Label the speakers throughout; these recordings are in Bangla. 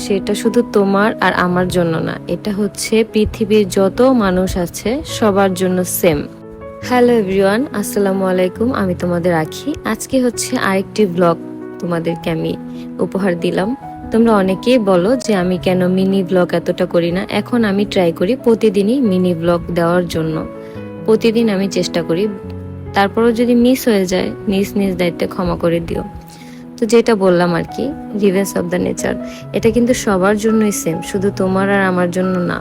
Speaker 1: সেটা শুধু তোমার আর আমার জন্য না, এটা হচ্ছে পৃথিবীর যত মানুষ আছে সবার জন্য সেম। হ্যালো এভরিওয়ান, আসসালামু আলাইকুম। আমি তোমাদের আখি। আজকে হচ্ছে আরেকটি ব্লগ তোমাদেরকে আমি উপহার দিলাম। তোমরা অনেকেই বলো যে আমি কেন মিনি ব্লগ এতটা করি না। এখন আমি ট্রাই করি প্রতিদিনই মিনি ব্লগ দেওয়ার জন্য। প্রতিদিন আমি চেষ্টা করি, তারপরও যদি মিস হয়ে যায় নিজ নিজ দায়িত্বে ক্ষমা করে দিও। তো যেটা বললাম আর কি, রিভেন্স অফ দ্য নেচার, এটা কিন্তু সবার জন্যই সেম, শুধু তোমার আর আমার জন্য না।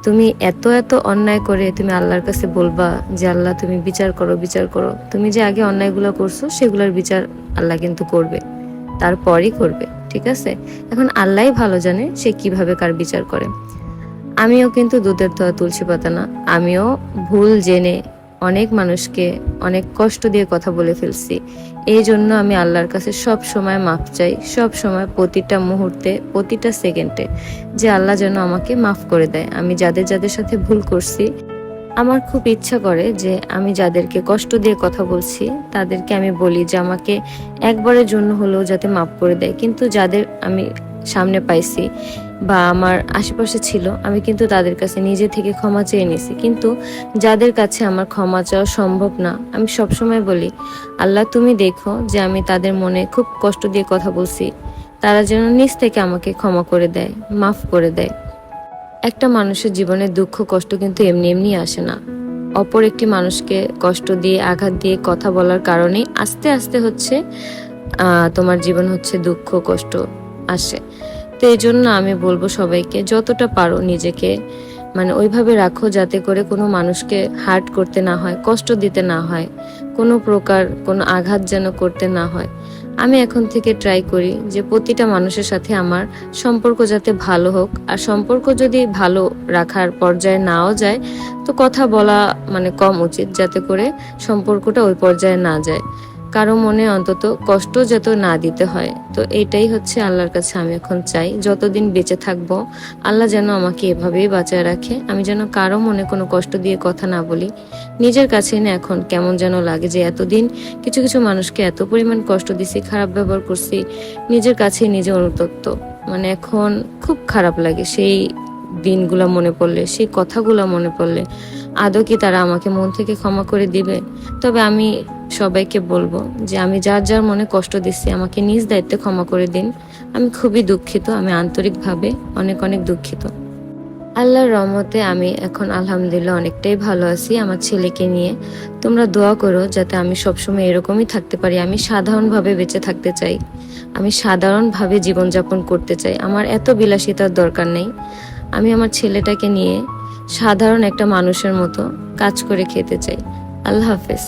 Speaker 1: তুমি এত এত অন্যায় করে তুমি আল্লাহর কাছে বলবা যে আল্লাহ তুমি বিচার করো, বিচার করো। তুমি যে আগে অন্যায়গুলো করছো সেগুলোর বিচার আল্লাহ কিন্তু করবে, তারপরই করবে, ঠিক আছে? এখন আল্লাহই ভালো জানে সে কিভাবে কার বিচার করে। আমিও কিন্তু দুধের দোয়া তুলসী পাতা না। আমিও ভুল জেনে অনেক মানুষকে অনেক কষ্ট দিয়ে কথা বলে ফেলছি। এই জন্য আমি আল্লাহর কাছে সব সময় মাফ চাই, সব সময়, প্রতিটা মুহূর্তে, প্রতিটা সেকেন্ডে, যে আল্লাহ যেন আমাকে মাফ করে দেয়। আমি যাদের যাদের সাথে ভুল করছি, আমার খুব ইচ্ছা করে যে আমি যাদেরকে কষ্ট দিয়ে কথা বলছি তাদেরকে আমি বলি যে আমাকে একবারের জন্য হলেও যাতে মাফ করে দেয়। কিন্তু যাদের আমি সামনে পাইছি বা আমার আশেপাশে ছিল, আমি কিন্তু তাদের কাছে নিজে থেকে ক্ষমা চেয়ে নিছি। কিন্তু যাদের কাছে আমার ক্ষমা চাওয়া সম্ভব না, আমি সবসময় বলি আল্লাহ তুমি দেখো যে আমি তাদের মনে খুব কষ্ট দিয়ে কথা বলছি, তারা যেন নিজ থেকে আমাকে ক্ষমা করে দেয়, মাফ করে দেয়। একটা মানুষের জীবনে দুঃখ কষ্ট কিন্তু এমনি এমনি আসে না। অপর একটি মানুষকে কষ্ট দিয়ে, আঘাত দিয়ে কথা বলার কারণে আস্তে আস্তে হচ্ছে তোমার জীবন হচ্ছে দুঃখ কষ্ট আসে। তো এই জন্য আমি বলবো সবাইকে যতটা পারো নিজেকে ওইভাবে রাখো যাতে করে কোনো মানুষকে হার্ট করতে না হয়, কষ্ট দিতে না হয়, কোনো প্রকার কোনো আঘাত যেন করতে না হয়। আমি এখন থেকে ট্রাই করি যে প্রতিটা মানুষের সাথে আমার সম্পর্ক যাতে ভালো হোক। আর সম্পর্ক যদি ভালো রাখার পর্যায়ে নাও যায় তো কথা বলা কম উচিত, যাতে করে সম্পর্কটা ওই পর্যায়ে না যায়, কারো মনে অন্তত কষ্ট যত না দিতে হয়। তো এইটাই হচ্ছে আল্লাহর কাছে আমি এখন চাই, যতদিন বেঁচে থাকবো আল্লাহ যেন আমাকে এভাবেই বাঁচায় রাখে। আমি যেন কারো মনে কোনো কষ্ট দিয়ে কথা না বলি। নিজের কাছে না এখন কেমন যেন লাগে যে এতদিন কিছু কিছু মানুষকে এত পরিমাণ কষ্ট দিছি, খারাপ ব্যবহার করছি, নিজের কাছে নিজে অনুতপ্ত। এখন খুব খারাপ লাগে সেই দিনগুলো মনে পড়লে, সেই কথাগুলো মনে পড়লে। আদৌ কি তারা আমাকে মন থেকে ক্ষমা করে দিবে? তবে আমি সবাইকে বলবো যে আমি যার যার মনে কষ্ট দিচ্ছি আমাকে নিজ দায়িত্বে ক্ষমা করে দিন। আমি খুবই দুঃখিত, আমি আন্তরিকভাবে অনেক অনেক দুঃখিত। আল্লাহর রহমতে আমি এখন আলহামদুলিল্লাহ অনেকটাই ভালো আছি আমার ছেলেকে নিয়ে। তোমরা দোয়া করো যাতে আমি সবসময় এরকমই থাকতে পারি। আমি সাধারণভাবে বেঁচে থাকতে চাই, আমি সাধারণভাবে জীবনযাপন করতে চাই। আমার এত বিলাসিতার দরকার নেই। আমি আমার ছেলেটাকে নিয়ে সাধারণ একটা মানুষের মতো কাজ করে খেতে চাই। আল্লাহ হাফেজ।